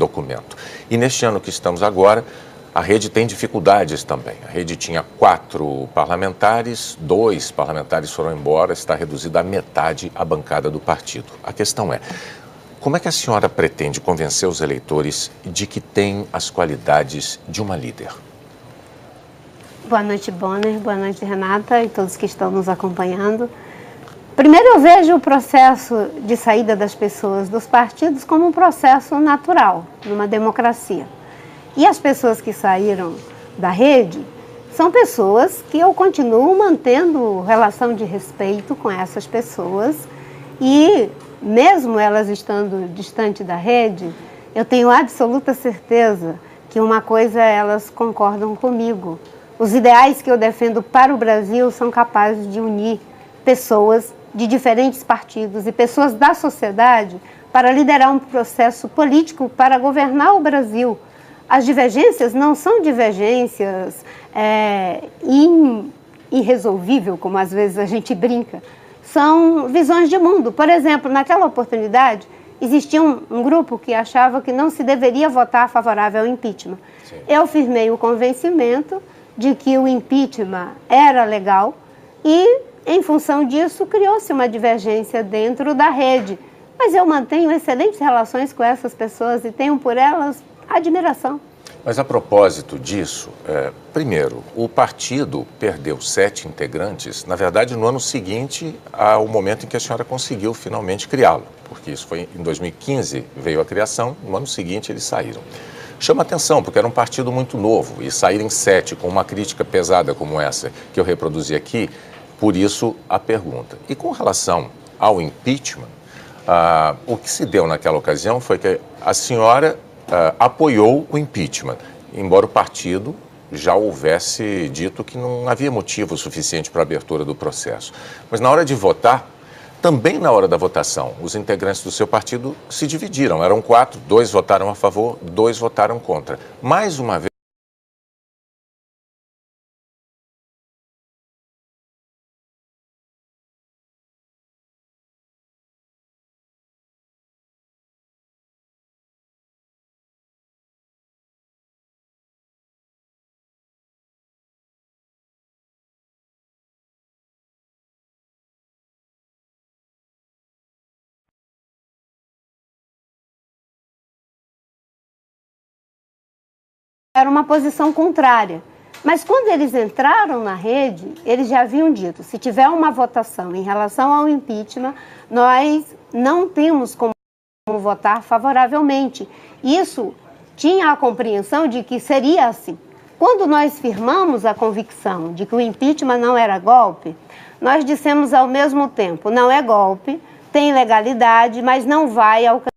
documento. E neste ano que estamos agora, a Rede tem dificuldades também. A Rede tinha 4 parlamentares, 2 parlamentares foram embora, está reduzida à metade a bancada do partido. A questão é, como é que a senhora pretende convencer os eleitores de que tem as qualidades de uma líder? Boa noite, Bonner. Boa noite, Renata, e todos que estão nos acompanhando. Primeiro, eu vejo o processo de saída das pessoas dos partidos como um processo natural, numa democracia. E as pessoas que saíram da rede são pessoas que eu continuo mantendo relação de respeito com essas pessoas e, mesmo elas estando distante da rede, eu tenho absoluta certeza que uma coisa elas concordam comigo. Os ideais que eu defendo para o Brasil são capazes de unir pessoas de diferentes partidos e pessoas da sociedade para liderar um processo político para governar o Brasil. As divergências não são divergências irresolvíveis, como às vezes a gente brinca. São visões de mundo. Por exemplo, naquela oportunidade, existia um grupo que achava que não se deveria votar favorável ao impeachment. Sim. Eu firmei o convencimento de que o impeachment era legal e, em função disso, criou-se uma divergência dentro da rede. Mas eu mantenho excelentes relações com essas pessoas e tenho por elas admiração. Mas a propósito disso, primeiro, o partido perdeu 7 integrantes, na verdade, no ano seguinte ao momento em que a senhora conseguiu finalmente criá-lo, porque isso foi em 2015, veio a criação, no ano seguinte eles saíram. Chama atenção, porque era um partido muito novo, e saírem 7 com uma crítica pesada como essa que eu reproduzi aqui, por isso a pergunta. E com relação ao impeachment, o que se deu naquela ocasião foi que a senhora apoiou o impeachment, embora o partido já houvesse dito que não havia motivo suficiente para a abertura do processo. Mas na hora de votar, também na hora da votação, os integrantes do seu partido se dividiram. Eram 4, 2 votaram a favor, 2 votaram contra. Mais uma vez, era uma posição contrária. Mas quando eles entraram na rede, eles já haviam dito, se tiver uma votação em relação ao impeachment, nós não temos como votar favoravelmente. Isso tinha a compreensão de que seria assim. Quando nós firmamos a convicção de que o impeachment não era golpe, nós dissemos ao mesmo tempo, não é golpe, tem legalidade, mas não vai alcançar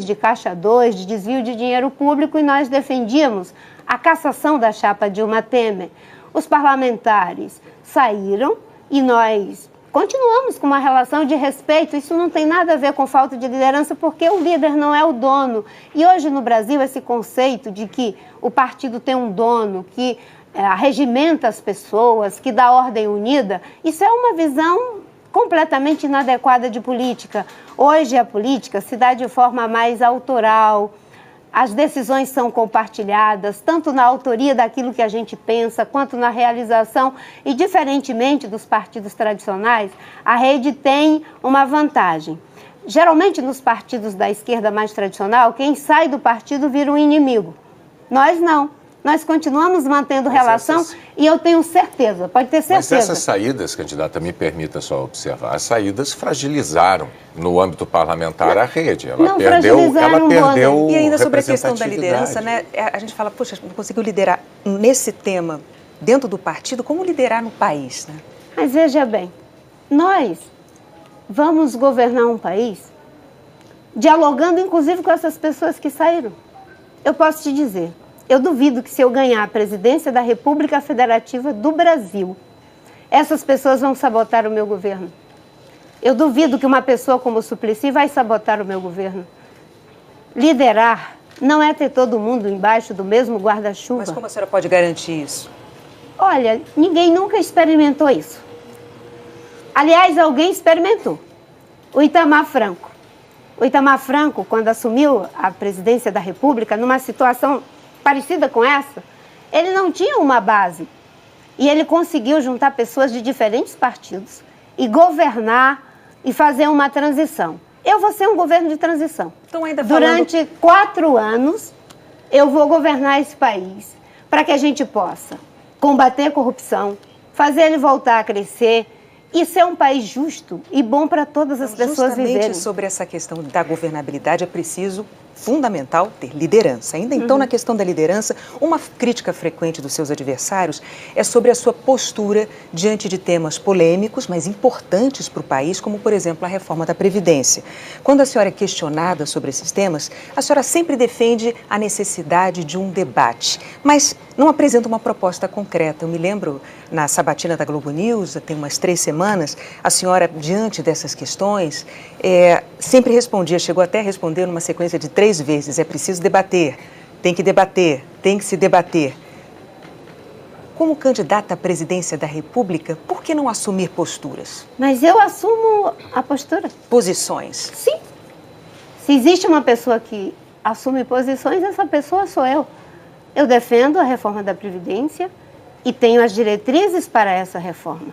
de Caixa 2, de desvio de dinheiro público, e nós defendíamos a cassação da chapa Dilma Temer. Os parlamentares saíram e nós continuamos com uma relação de respeito. Isso não tem nada a ver com falta de liderança, porque o líder não é o dono. E hoje no Brasil esse conceito de que o partido tem um dono, que regimenta as pessoas, que dá ordem unida, isso é uma visão completamente inadequada de política. Hoje a política se dá de forma mais autoral, as decisões são compartilhadas, tanto na autoria daquilo que a gente pensa, quanto na realização, e diferentemente dos partidos tradicionais, a rede tem uma vantagem. Geralmente nos partidos da esquerda mais tradicional, quem sai do partido vira um inimigo. Nós não. Nós continuamos mantendo relação e eu tenho certeza, pode ter certeza. Mas essas saídas, candidata, me permita só observar, as saídas fragilizaram no âmbito parlamentar a rede. Ela perdeu E ainda sobre a questão da liderança, né? A gente fala, poxa, não conseguiu liderar nesse tema dentro do partido, como liderar no país, né? Mas veja bem, nós vamos governar um país dialogando inclusive com essas pessoas que saíram. Eu posso te dizer, eu duvido que se eu ganhar a presidência da República Federativa do Brasil, essas pessoas vão sabotar o meu governo. Eu duvido que uma pessoa como o Suplicy vai sabotar o meu governo. Liderar não é ter todo mundo embaixo do mesmo guarda-chuva. Mas como a senhora pode garantir isso? Olha, ninguém nunca experimentou isso. Aliás, alguém experimentou. O Itamar Franco. O Itamar Franco, quando assumiu a presidência da República, numa situação parecida com essa, ele não tinha uma base. E ele conseguiu juntar pessoas de diferentes partidos e governar e fazer uma transição. Eu vou ser um governo de transição. Então, ainda falando... Durante 4 anos, eu vou governar esse país para que a gente possa combater a corrupção, fazer ele voltar a crescer e ser um país justo e bom para todas as pessoas viverem. Justamente sobre essa questão da governabilidade é preciso, fundamental, ter liderança. Ainda então, na questão da liderança, uma crítica frequente dos seus adversários é sobre a sua postura diante de temas polêmicos, mas importantes para o país, como, por exemplo, a reforma da Previdência. Quando a senhora é questionada sobre esses temas, a senhora sempre defende a necessidade de um debate, mas não apresenta uma proposta concreta. Eu me lembro, na sabatina da Globo News, tem umas 3 semanas, a senhora, diante dessas questões, sempre respondia, chegou até a responder numa sequência de 3 vezes, é preciso debater, tem que se debater. Como candidata à presidência da República, por que não assumir posturas? Mas eu assumo a postura. Posições? Sim. Se existe uma pessoa que assume posições, essa pessoa sou eu. Eu defendo a reforma da Previdência e tenho as diretrizes para essa reforma.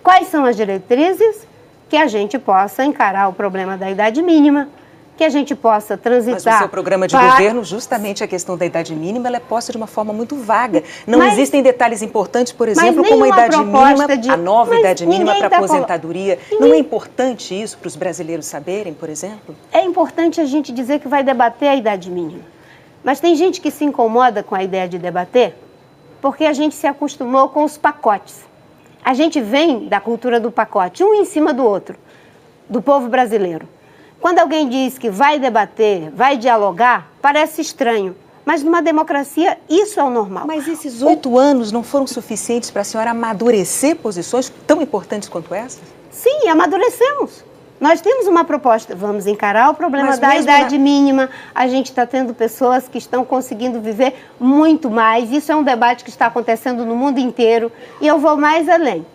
Quais são as diretrizes? Que a gente possa encarar o problema da idade mínima, que a gente possa transitar... Mas o seu programa de governo, justamente a questão da idade mínima, ela é posta de uma forma muito vaga. Não existem detalhes importantes, por exemplo, como a idade mínima, a nova idade mínima para aposentadoria. Não é importante isso para os brasileiros saberem, por exemplo? É importante a gente dizer que vai debater a idade mínima. Mas tem gente que se incomoda com a ideia de debater porque a gente se acostumou com os pacotes. A gente vem da cultura do pacote, um em cima do outro, do povo brasileiro. Quando alguém diz que vai debater, vai dialogar, parece estranho. Mas numa democracia, isso é o normal. Mas esses 8 anos não foram suficientes para a senhora amadurecer posições tão importantes quanto essas? Sim, amadurecemos. Nós temos uma proposta, vamos encarar o problema da idade mínima. A gente está tendo pessoas que estão conseguindo viver muito mais. Isso é um debate que está acontecendo no mundo inteiro. E eu vou mais além.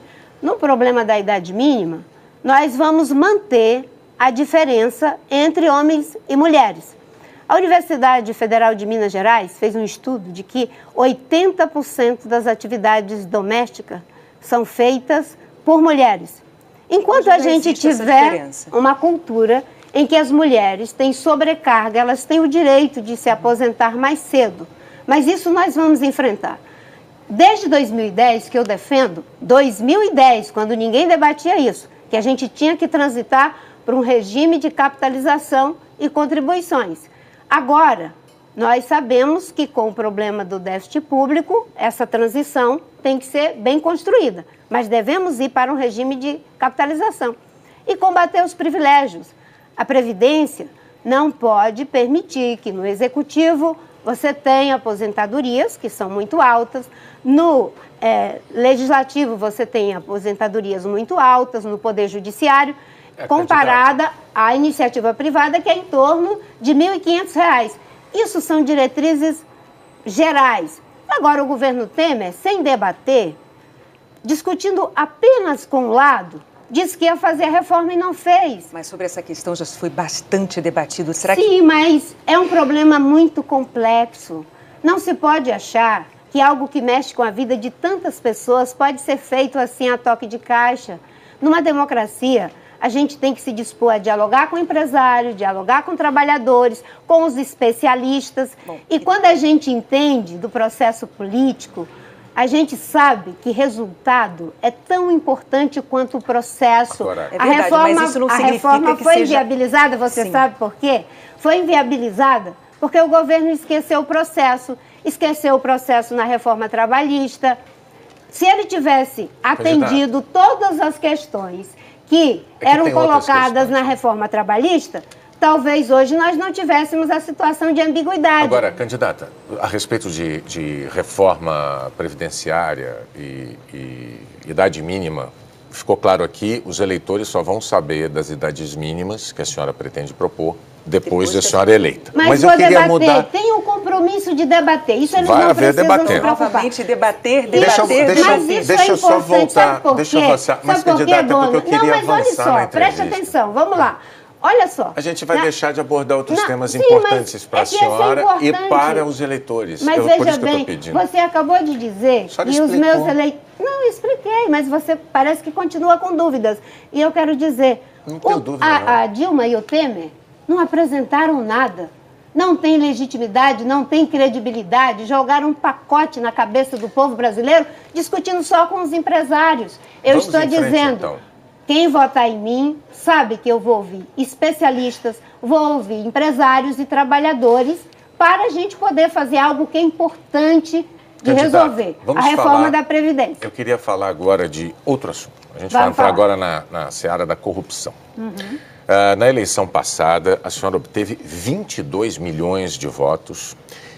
No problema da idade mínima, nós vamos manter a diferença entre homens e mulheres. A Universidade Federal de Minas Gerais fez um estudo de que 80% das atividades domésticas são feitas por mulheres. Enquanto a gente tiver uma cultura em que as mulheres têm sobrecarga, elas têm o direito de se aposentar mais cedo. Mas isso nós vamos enfrentar. Desde 2010, que eu defendo, 2010, quando ninguém debatia isso, que a gente tinha que transitar para um regime de capitalização e contribuições. Agora, nós sabemos que com o problema do déficit público, essa transição tem que ser bem construída, mas devemos ir para um regime de capitalização e combater os privilégios. A Previdência não pode permitir que no Executivo você tenha aposentadorias que são muito altas, no Legislativo você tem aposentadorias muito altas, no Poder Judiciário, comparada à iniciativa privada, que é em torno de R$ 1.500. Isso são diretrizes gerais. Agora, o governo Temer, sem debater, discutindo apenas com um lado, disse que ia fazer a reforma e não fez. Mas sobre essa questão já foi bastante debatido. Será Sim, mas é um problema muito complexo. Não se pode achar que algo que mexe com a vida de tantas pessoas pode ser feito assim a toque de caixa. Numa democracia, a gente tem que se dispor a dialogar com empresários, dialogar com trabalhadores, com os especialistas. E quando a gente entende do processo político, a gente sabe que resultado é tão importante quanto o processo. Agora, é verdade, mas isso não significa a reforma que foi seja... inviabilizada, você sabe por quê? Foi inviabilizada porque o governo esqueceu o processo na reforma trabalhista. Se ele tivesse atendido todas as questões que eram colocadas na reforma trabalhista, talvez hoje nós não tivéssemos a situação de ambiguidade. Agora, candidata, a respeito de reforma previdenciária e idade mínima ficou claro aqui, os eleitores só vão saber das idades mínimas que a senhora pretende propor depois de a senhora eleita. Mas eu queria debater, mudar... tem um compromisso de debater. Isso eles vai não haver precisam debater. se preocupar. Novamente debater. Deixa eu só voltar. Deixa eu avançar. Mas, candidata, porque eu queria avançar na entrevista. Preste atenção, vamos lá. Olha só. A gente vai deixar de abordar outros temas importantes para a senhora e para os eleitores. Mas veja bem, você acabou de dizer e os meus eleitores... Não, eu expliquei, mas você parece que continua com dúvidas. E eu quero dizer, não tenho dúvida, não. A Dilma e o Temer não apresentaram nada. Não tem legitimidade, não tem credibilidade, jogaram um pacote na cabeça do povo brasileiro discutindo só com os empresários. Eu estou dizendo... Então. Quem votar em mim sabe que eu vou ouvir especialistas, vou ouvir empresários e trabalhadores para a gente poder fazer algo que é importante de resolver, a reforma da Previdência. Eu queria falar agora de outro assunto. A gente vai entrar agora na seara da corrupção. Na eleição passada, a senhora obteve 22 milhões de votos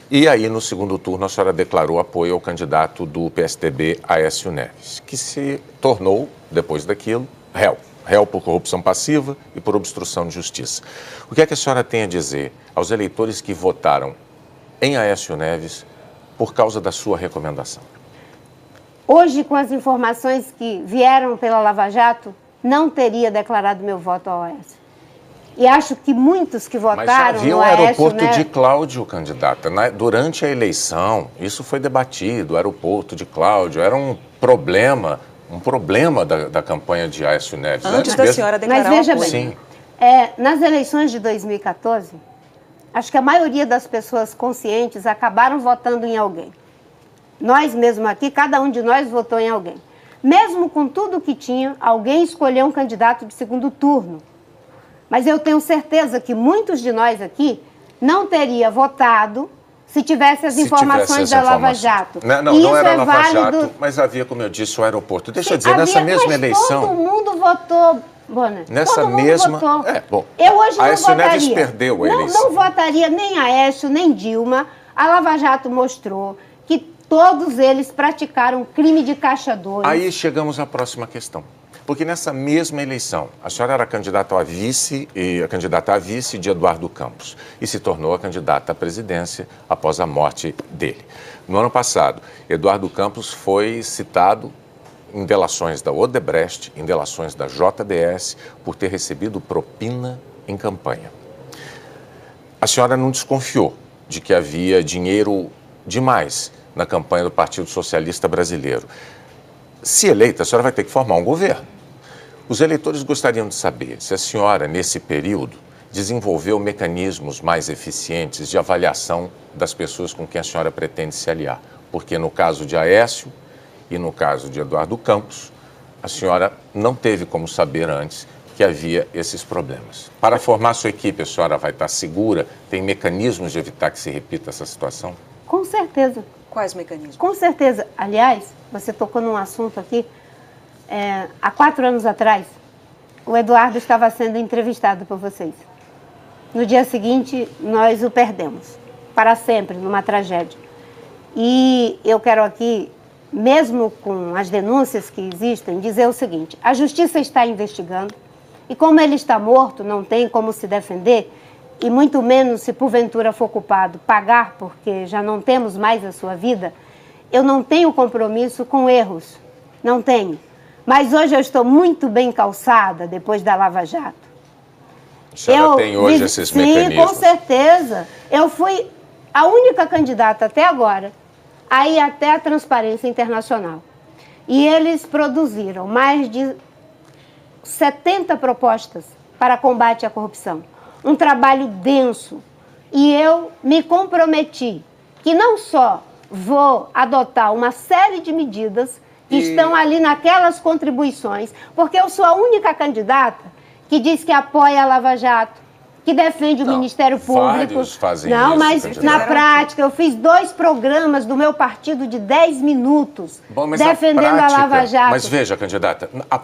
e aí, no segundo turno, a senhora declarou apoio ao candidato do PSDB, Aécio Neves, que se tornou, depois daquilo, réu por corrupção passiva e por obstrução de justiça. O que é que a senhora tem a dizer aos eleitores que votaram em Aécio Neves por causa da sua recomendação? Hoje, com as informações que vieram pela Lava Jato, não teria declarado meu voto ao Aécio. E acho que muitos que votaram no Aécio... Mas havia o aeroporto de Cláudio, candidata. Durante a eleição, isso foi debatido, o aeroporto de Cláudio era um problema da campanha de Aécio Neves. Antes da senhora declarar. Mas veja bem, nas eleições de 2014, acho que a maioria das pessoas conscientes acabaram votando em alguém. Nós mesmo aqui, cada um de nós votou em alguém. Mesmo com tudo que tinha, alguém escolheu um candidato de segundo turno. Mas eu tenho certeza que muitos de nós aqui não teria votado se tivesse as informações da Lava Jato. Não era Lava Jato, mas havia, como eu disse, o aeroporto. Deixa eu dizer, nessa mesma eleição... todo mundo votou, Bonner. Nessa mesma... Eu hoje não Aécio votaria. Neves perdeu a eleição. Não votaria nem Aécio, nem Dilma. A Lava Jato mostrou que todos eles praticaram crime de caixa 2. Aí chegamos à próxima questão. Porque nessa mesma eleição, a senhora era candidata a vice de Eduardo Campos e se tornou a candidata à presidência após a morte dele. No ano passado, Eduardo Campos foi citado em delações da Odebrecht, em delações da JBS, por ter recebido propina em campanha. A senhora não desconfiou de que havia dinheiro demais na campanha do Partido Socialista Brasileiro. Se eleita, a senhora vai ter que formar um governo. Os eleitores gostariam de saber se a senhora, nesse período, desenvolveu mecanismos mais eficientes de avaliação das pessoas com quem a senhora pretende se aliar. Porque no caso de Aécio e no caso de Eduardo Campos, a senhora não teve como saber antes que havia esses problemas. Para formar sua equipe, a senhora vai estar segura? Tem mecanismos de evitar que se repita essa situação? Com certeza. Quais mecanismos? Com certeza. Aliás, você tocou num assunto aqui. Há 4 anos atrás, o Eduardo estava sendo entrevistado por vocês. No dia seguinte, nós o perdemos, para sempre, numa tragédia. E eu quero aqui, mesmo com as denúncias que existem, dizer o seguinte: a Justiça está investigando, e como ele está morto, não tem como se defender, e muito menos, se porventura for culpado, pagar, porque já não temos mais a sua vida. Eu não tenho compromisso com erros, não tenho. Mas hoje eu estou muito bem calçada depois da Lava Jato. A senhora tem hoje esses mecanismos? Sim, com certeza. Eu fui a única candidata até agora a ir até a Transparência Internacional. E eles produziram mais de 70 propostas para combate à corrupção. Um trabalho denso. E eu me comprometi que não só vou adotar uma série de medidas que estão ali naquelas contribuições, porque eu sou a única candidata que diz que apoia a Lava Jato, que defende o Ministério Público. Vários fazem não, isso, mas candidata. na prática eu fiz 2 programas do meu partido de 10 minutos Bom, defendendo a Lava Jato. Mas veja, candidata, a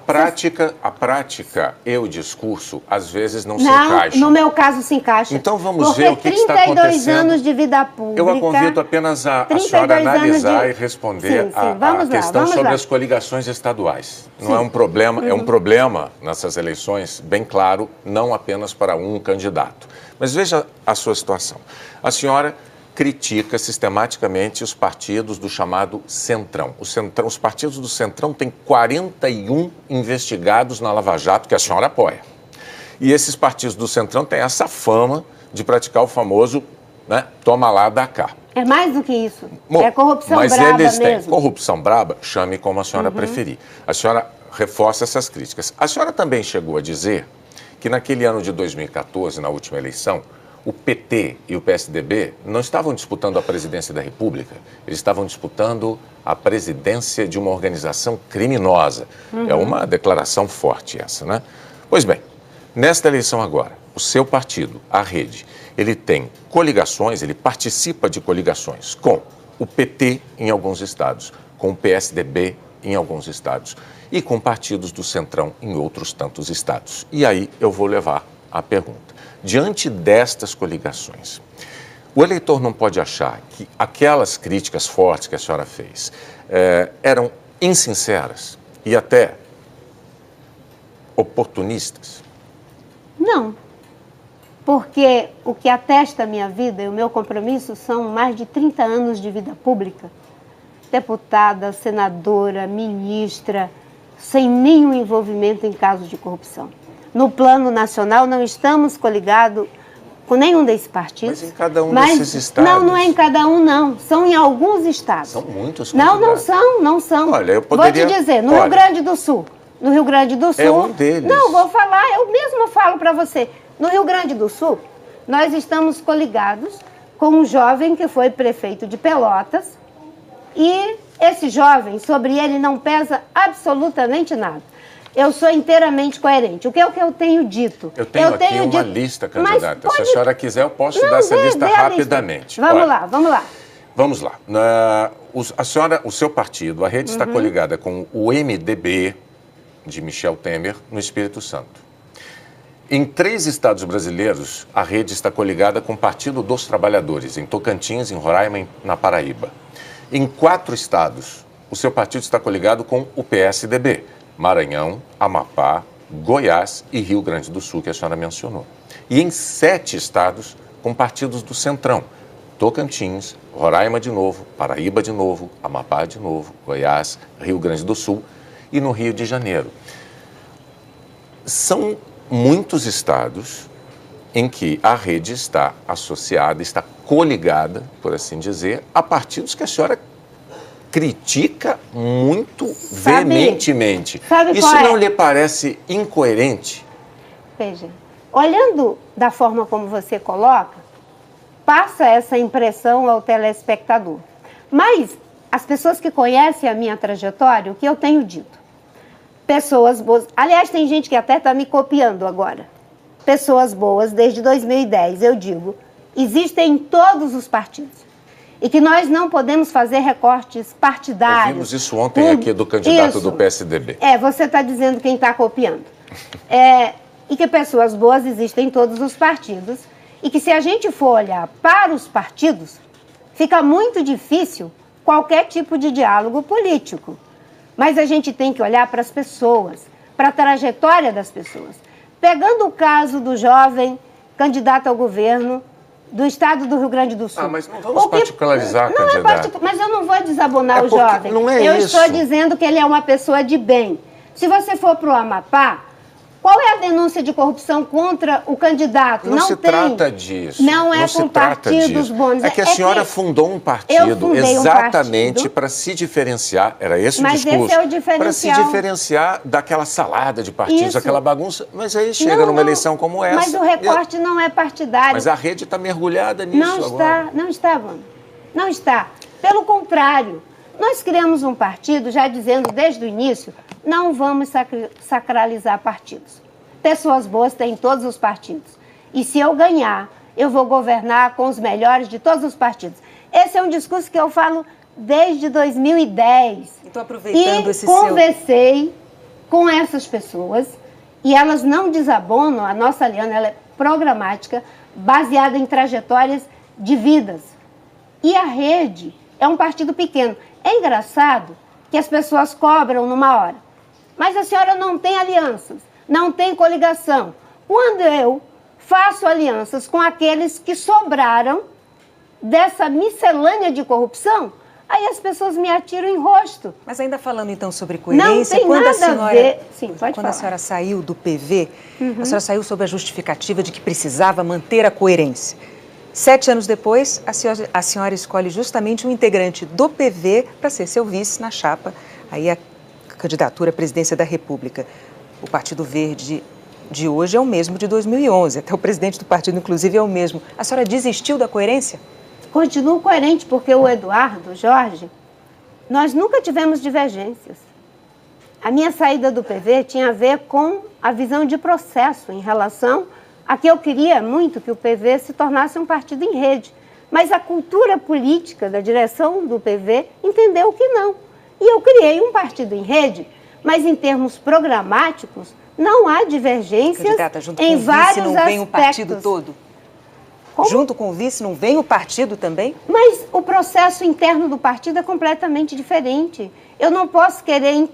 prática e o discurso às vezes não se Não, encaixam. no meu caso se encaixa. Então vamos porque ver o que está acontecendo. 32 anos de vida pública. Eu a convido apenas a senhora analisar e responder a questão sobre as coligações estaduais. Não é um problema, é um problema nessas eleições, bem claro, não apenas para um candidato. Mas veja a sua situação. A senhora critica sistematicamente os partidos do chamado Centrão. Os partidos do Centrão têm 41 investigados na Lava Jato que a senhora apoia. E esses partidos do Centrão têm essa fama de praticar o famoso, né, toma lá, dá cá. É mais do que isso. Bom, é corrupção mas braba eles têm mesmo. corrupção braba, chame como a senhora preferir. A senhora reforça essas críticas. A senhora também chegou a dizer que naquele ano de 2014, na última eleição, o PT e o PSDB não estavam disputando a presidência da República, eles estavam disputando a presidência de uma organização criminosa. É uma declaração forte essa, né? Pois bem, nesta eleição agora, o seu partido, a Rede, ele tem coligações, ele participa de coligações com o PT em alguns estados, com o PSDB em alguns estados e com partidos do Centrão em outros tantos estados. E aí eu vou levar a pergunta. Diante destas coligações, o eleitor não pode achar que aquelas críticas fortes que a senhora fez eram insinceras e até oportunistas? Não. Porque o que atesta a minha vida e o meu compromisso são mais de 30 anos de vida pública. Deputada, senadora, ministra, sem nenhum envolvimento em casos de corrupção. No plano nacional, não estamos coligados com nenhum desses partidos. Mas em cada um desses estados? Não, não é em cada um, não. São em alguns estados. São muitos candidatos. Não são. Olha, eu poderia... Vou te dizer, no Rio Grande do Sul. No Rio Grande do Sul... É um deles. Não, vou falar, eu mesmo falo para você. No Rio Grande do Sul, nós estamos coligados com um jovem que foi prefeito de Pelotas e esse jovem, sobre ele não pesa absolutamente nada. Eu sou inteiramente coerente. O que é o que eu tenho dito? Eu tenho aqui uma lista, candidata. Se a senhora quiser, eu posso dar essa lista rapidamente. Vamos lá. Vamos lá. O seu partido, a Rede, está coligada com o MDB de Michel Temer no Espírito Santo. Em 3 estados brasileiros, a Rede está coligada com o Partido dos Trabalhadores, em Tocantins, em Roraima e na Paraíba. Em 4 estados, o seu partido está coligado com o PSDB, Maranhão, Amapá, Goiás e Rio Grande do Sul, que a senhora mencionou. E em 7 estados, com partidos do Centrão, Tocantins, Roraima de novo, Paraíba de novo, Amapá de novo, Goiás, Rio Grande do Sul e no Rio de Janeiro. São muitos estados em que a Rede está associada, está coligada, por assim dizer, a partidos que a senhora critica muito veementemente. Isso não lhe parece incoerente? Veja, olhando da forma como você coloca, passa essa impressão ao telespectador. Mas as pessoas que conhecem a minha trajetória, o que eu tenho dito? Pessoas boas. Aliás, tem gente que até está me copiando agora. Pessoas boas, desde 2010, eu digo, existem em todos os partidos. E que nós não podemos fazer recortes partidários. Ouvimos isso ontem aqui do candidato do PSDB. Você está dizendo quem está copiando. E que pessoas boas existem em todos os partidos. E que se a gente for olhar para os partidos, fica muito difícil qualquer tipo de diálogo político. Mas a gente tem que olhar para as pessoas, para a trajetória das pessoas. Pegando o caso do jovem candidato ao governo do estado do Rio Grande do Sul. Mas não vamos particularizar, candidato. Mas eu não vou desabonar o jovem. Não é eu isso. Estou dizendo que ele é uma pessoa de bem. Se você for para o Amapá, qual é a denúncia de corrupção contra o candidato? Não se trata disso. Não é com partidos bons. É que a senhora fundou um partido exatamente para se diferenciar, era esse o discurso. Mas esse é o diferencial. Para se diferenciar daquela salada de partidos, aquela bagunça. Mas aí chega numa eleição como essa. Mas o recorte não é partidário. Mas a Rede está mergulhada nisso agora. Não está, Wanda. Não está. Pelo contrário, nós criamos um partido já dizendo desde o início, não vamos sacralizar partidos. Pessoas boas tem em todos os partidos. E se eu ganhar, eu vou governar com os melhores de todos os partidos. Esse é um discurso que eu falo desde 2010. Então, aproveitando esse conversei com essas pessoas e elas não desabonam. A nossa aliança ela é programática, baseada em trajetórias de vidas. E a Rede é um partido pequeno. É engraçado que as pessoas cobram numa hora. Mas a senhora não tem alianças, não tem coligação. Quando eu faço alianças com aqueles que sobraram dessa miscelânea de corrupção, aí as pessoas me atiram em rosto. Mas ainda falando então sobre coerência, não tem quando nada a ver. Sim, pode quando falar. A senhora saiu do PV, a senhora saiu sob a justificativa de que precisava manter a coerência. 7 anos depois, a senhora escolhe justamente um integrante do PV para ser seu vice na chapa, aí a candidatura à presidência da República. O Partido Verde de hoje é o mesmo de 2011, até o presidente do partido, inclusive, é o mesmo. A senhora desistiu da coerência? Continuo coerente, porque o Eduardo, o Jorge, nós nunca tivemos divergências. A minha saída do PV tinha a ver com a visão de processo em relação a que eu queria muito que o PV se tornasse um partido em rede. Mas a cultura política da direção do PV entendeu que não. E eu criei um partido em rede, mas em termos programáticos, não há divergências. Candidata, junto em com o vice vários não aspectos. Vem o partido todo? Como? Junto com o vice não vem o partido também? Mas o processo interno do partido é completamente diferente. Eu não posso querer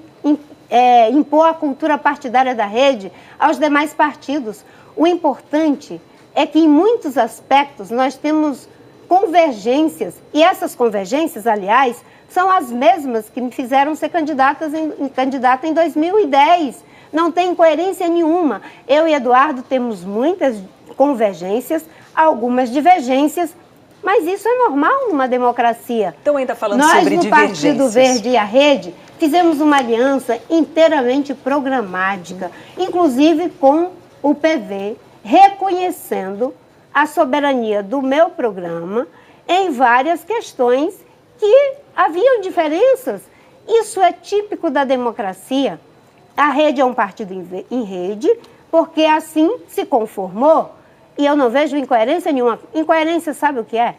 impor a cultura partidária da Rede aos demais partidos. O importante é que, em muitos aspectos, nós temos convergências. E essas convergências, aliás, são as mesmas que me fizeram ser candidata em 2010. Não tem coerência nenhuma. Eu e Eduardo temos muitas convergências, algumas divergências, mas isso é normal numa democracia. Então, ainda falando sobre divergências. Nós, no Partido Verde e a Rede, fizemos uma aliança inteiramente programática, inclusive com o PV, reconhecendo a soberania do meu programa em várias questões que haviam diferenças. Isso é típico da democracia. A Rede é um partido em rede, porque assim se conformou. E eu não vejo incoerência nenhuma. Incoerência, sabe o que é?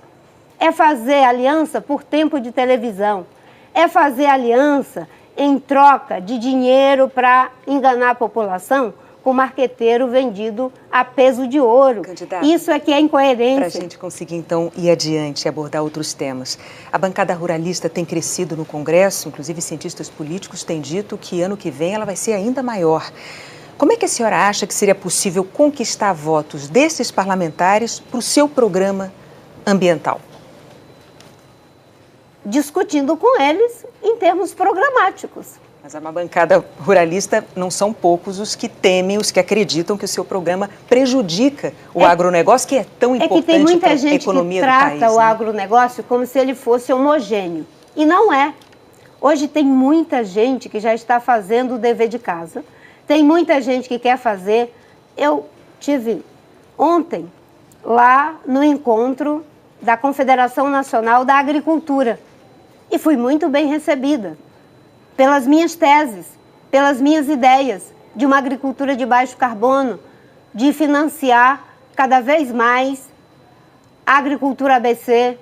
É fazer aliança por tempo de televisão. É fazer aliança em troca de dinheiro para enganar a população com marqueteiro vendido a peso de ouro. Candidata, isso é que é incoerência. Para a gente conseguir, então, ir adiante e abordar outros temas. A bancada ruralista tem crescido no Congresso, inclusive cientistas políticos têm dito que ano que vem ela vai ser ainda maior. Como é que a senhora acha que seria possível conquistar votos desses parlamentares para o seu programa ambiental? Discutindo com eles em termos programáticos. Mas a bancada ruralista não são poucos os que temem, os que acreditam que o seu programa prejudica o agronegócio, que é tão importante para a economia do país. É que tem muita gente que trata o agronegócio como se ele fosse homogêneo. E não é. Hoje tem muita gente que já está fazendo o dever de casa. Tem muita gente que quer fazer. Eu tive ontem lá no encontro da Confederação Nacional da Agricultura e fui muito bem recebida pelas minhas teses, pelas minhas ideias de uma agricultura de baixo carbono, de financiar cada vez mais a agricultura ABC,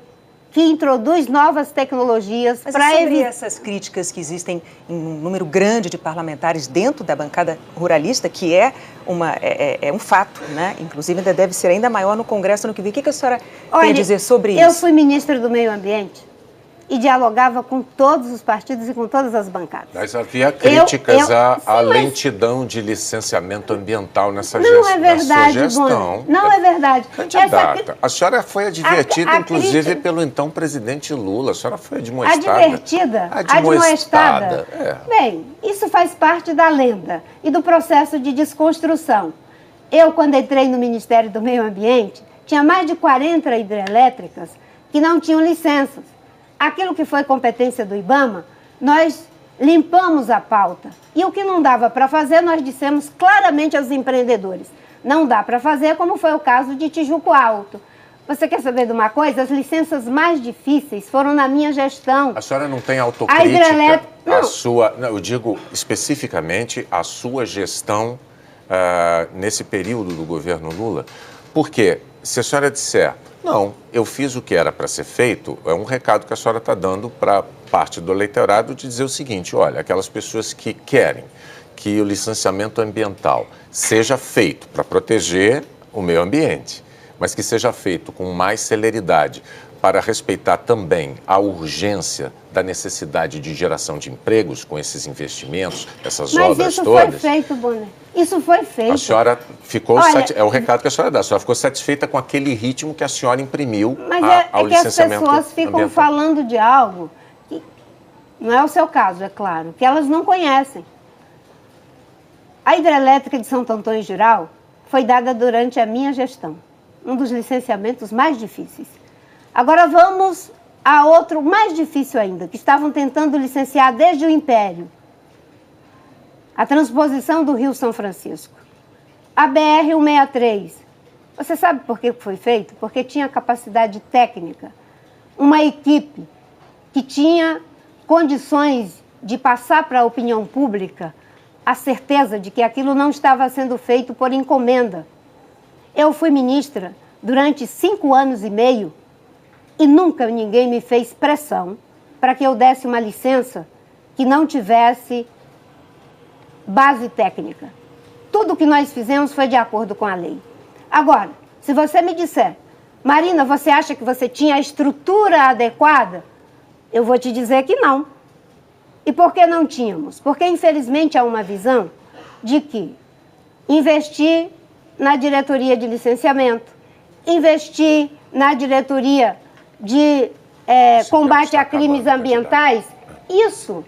que introduz novas tecnologias para evitar... sobre essas críticas que existem em um número grande de parlamentares dentro da bancada ruralista, que é um fato, né? Inclusive ainda deve ser ainda maior no Congresso ano que vem. O que a senhora tem a dizer sobre isso? Eu fui ministra do Meio Ambiente e dialogava com todos os partidos e com todas as bancadas. Mas havia críticas à lentidão de licenciamento ambiental nessa gestão. Não é verdade, Boni. Não é verdade. Candidata, a senhora foi advertida, inclusive, pelo então presidente Lula. A senhora foi admoestada. Advertida? Admoestada? É. Bem, isso faz parte da lenda e do processo de desconstrução. Eu, quando entrei no Ministério do Meio Ambiente, tinha mais de 40 hidrelétricas que não tinham licenças. Aquilo que foi competência do IBAMA, nós limpamos a pauta. E o que não dava para fazer, nós dissemos claramente aos empreendedores. Não dá para fazer, como foi o caso de Tijuco Alto. Você quer saber de uma coisa? As licenças mais difíceis foram na minha gestão. A senhora não tem autocrítica? A sua, não, eu digo especificamente a sua gestão nesse período do governo Lula. Porque se a senhora disser, não, eu fiz o que era para ser feito, é um recado que a senhora está dando para parte do eleitorado de dizer o seguinte, olha, aquelas pessoas que querem que o licenciamento ambiental seja feito para proteger o meio ambiente, mas que seja feito com mais celeridade para respeitar também a urgência da necessidade de geração de empregos com esses investimentos, essas obras todas. Mas isso foi feito, Bonner. Isso foi feito. A senhora ficou é o recado que a senhora dá. A senhora ficou satisfeita com aquele ritmo que a senhora imprimiu ao licenciamento que as pessoas ficam ambiental. falando de algo que não é o seu caso, é claro, que elas não conhecem. A hidrelétrica de Santo Antônio Geral foi dada durante a minha gestão, um dos licenciamentos mais difíceis. Agora vamos a outro mais difícil ainda, que estavam tentando licenciar desde o Império. A transposição do Rio São Francisco. A BR-163. Você sabe por que foi feito? Porque tinha capacidade técnica. Uma equipe que tinha condições de passar para a opinião pública a certeza de que aquilo não estava sendo feito por encomenda. Eu fui ministra durante 5 anos e meio e nunca ninguém me fez pressão para que eu desse uma licença que não tivesse base técnica. Tudo que nós fizemos foi de acordo com a lei. Agora, se você me disser, Marina, você acha que você tinha a estrutura adequada? Eu vou te dizer que não. E por que não tínhamos? Porque, infelizmente, há uma visão de que investir na diretoria de licenciamento, investir na diretoria de combate a crimes ambientais, isso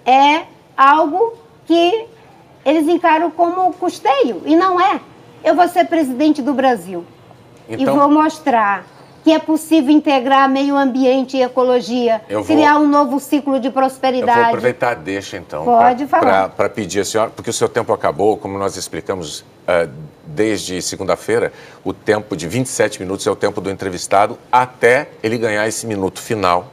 é algo que eles encaram como custeio, e não é. Eu vou ser presidente do Brasil e vou mostrar que é possível integrar meio ambiente e ecologia, criar um novo ciclo de prosperidade. Eu vou aproveitar a deixa, então, para pedir a senhora, porque o seu tempo acabou, como nós explicamos desde segunda-feira, o tempo de 27 minutos é o tempo do entrevistado até ele ganhar esse minuto final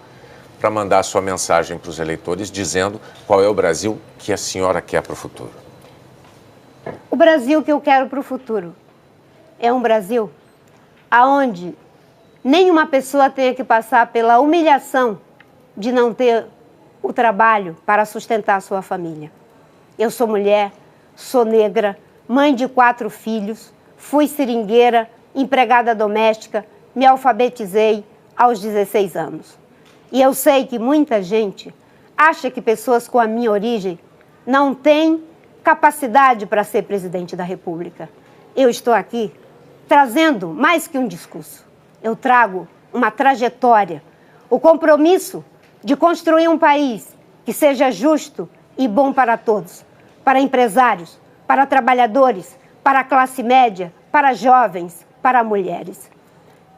para mandar a sua mensagem para os eleitores dizendo qual é o Brasil que a senhora quer para o futuro. O Brasil que eu quero para o futuro é um Brasil onde nenhuma pessoa tenha que passar pela humilhação de não ter o trabalho para sustentar a sua família. Eu sou mulher, sou negra, mãe de 4 filhos, fui seringueira, empregada doméstica, me alfabetizei aos 16 anos. E eu sei que muita gente acha que pessoas com a minha origem não têm capacidade para ser presidente da República. Eu estou aqui trazendo mais que um discurso. Eu trago uma trajetória, o compromisso de construir um país que seja justo e bom para todos, para empresários, para trabalhadores, para a classe média, para jovens, para mulheres.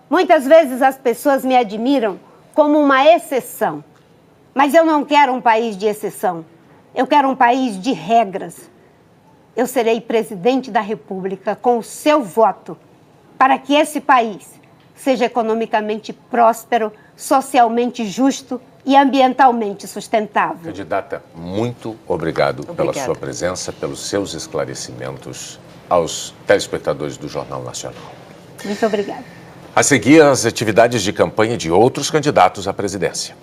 Muitas vezes as pessoas me admiram como uma exceção, mas eu não quero um país de exceção, eu quero um país de regras. Eu serei presidente da República com o seu voto para que esse país seja economicamente próspero, socialmente justo e ambientalmente sustentável. Candidata, muito obrigado pela sua presença, pelos seus esclarecimentos aos telespectadores do Jornal Nacional. Muito obrigada. A seguir, as atividades de campanha de outros candidatos à presidência.